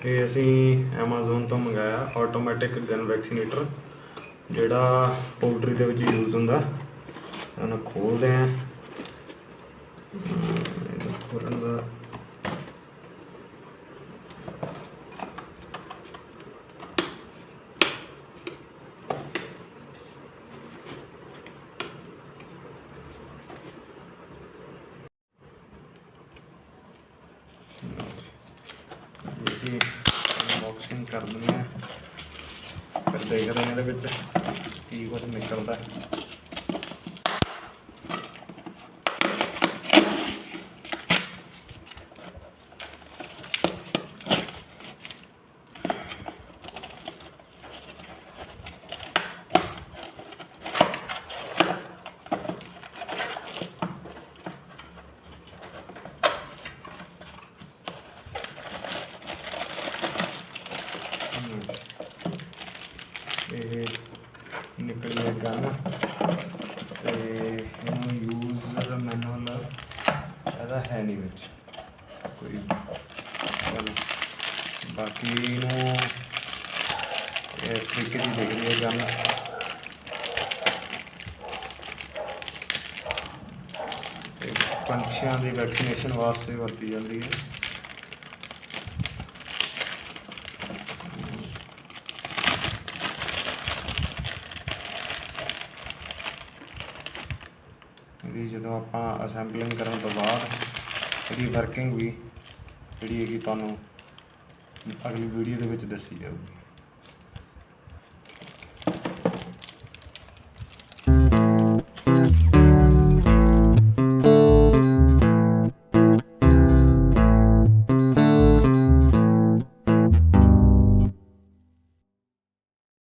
ये असी एमेजोन तो मंगाया ऑटोमैटिक गन वैक्सीनेटर जोड़ा पोल्ट्री के यूज़ होंगे। हम खोलते हैं खोलन का अनबॉक्सिंग कर देंगे फिर देखते हैं ये की कुछ निकलता है। ये निकली है गन तो यूज़ मैनुअल ऐसा है नहीं बिच कोई। चलो बाकी इस तरीके की दिख रही है गन। पंछियों की वैक्सीनेशन वास्ते वरती जाती है। जो आप असैंबलिंग करने तो बाद वर्किंग भी जी है तुहानूं अगली वीडियो के दसी जाऊगी।